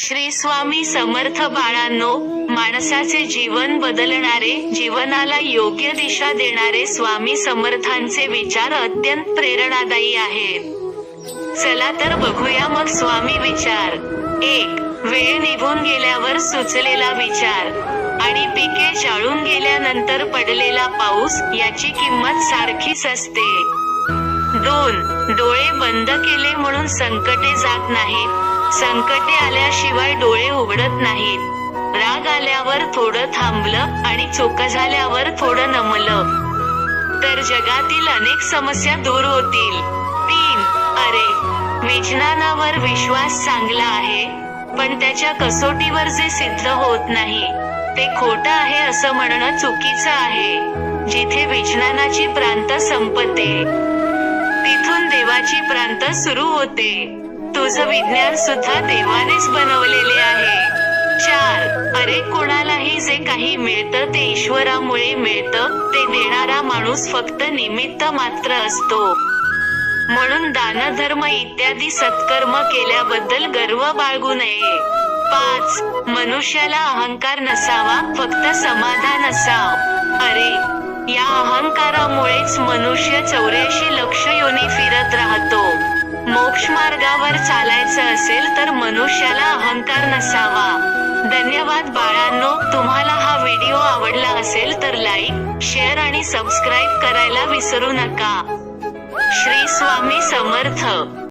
श्री स्वामी समर्थ. बाळांनो, माणसाचे जीवन बदलणारे, जीवनाला योग्य दिशा देणारे स्वामी समर्थांचे विचार अत्यंत प्रेरणादायी आहेत. चला तर बघूया मग स्वामी विचार. 1. वेळ निघून गेल्यावर सुचलेला विचार. आणि पिके जाळून गेल्यानंतर पडलेला पाऊस याची किंमत सारखीच असते. 2. डोळे बंद केले म्हणून संकटे जात नाहीत. संकटे आल्याशिवाय डोळे उघडत नाहीत. राग आल्यावर थोडं थांबलं आणि चूक झाल्यावर थोडं नमलं तर जगातील अनेक समस्या दूर होतील. 3. अरे, विज्ञानावर विश्वास चांगला आहे, पण त्याच्या कसोटीवर जे सिद्ध होत नाही ते खोटं आहे असं म्हणणं चुकीचं आहे. जिथे विज्ञानाची प्रांत संपते तिथून देवाची प्रांत सुरू होते. तुझं विज्ञान सुद्धा देवानेच बनवलेले आहे. 4. अरे, कोणालाही जे काही मिळतं ते ईश्वरामुळे मिळतं. ते देणारा माणूस फक्त निमित्त मात्र असतो. म्हणून दानधर्म इत्यादी सत्कर्म केल्याबद्दल गर्व बाळगू नये. 5. मनुष्याला अहंकार नसावा, फक्त समाधान असावं. अरे, या अहंकारामुळेच मनुष्य 84 लक्ष योनी फिरत राहतो. मोक्ष मार्गावर चालायचं असेल तर मनुष्याला अहंकार नसावा. धन्यवाद बाळांनो. तुम्हाला हा व्हिडिओ आवडला असेल तर लाईक, शेअर आणि सबस्क्राईब करायला विसरू नका. श्री स्वामी समर्थ.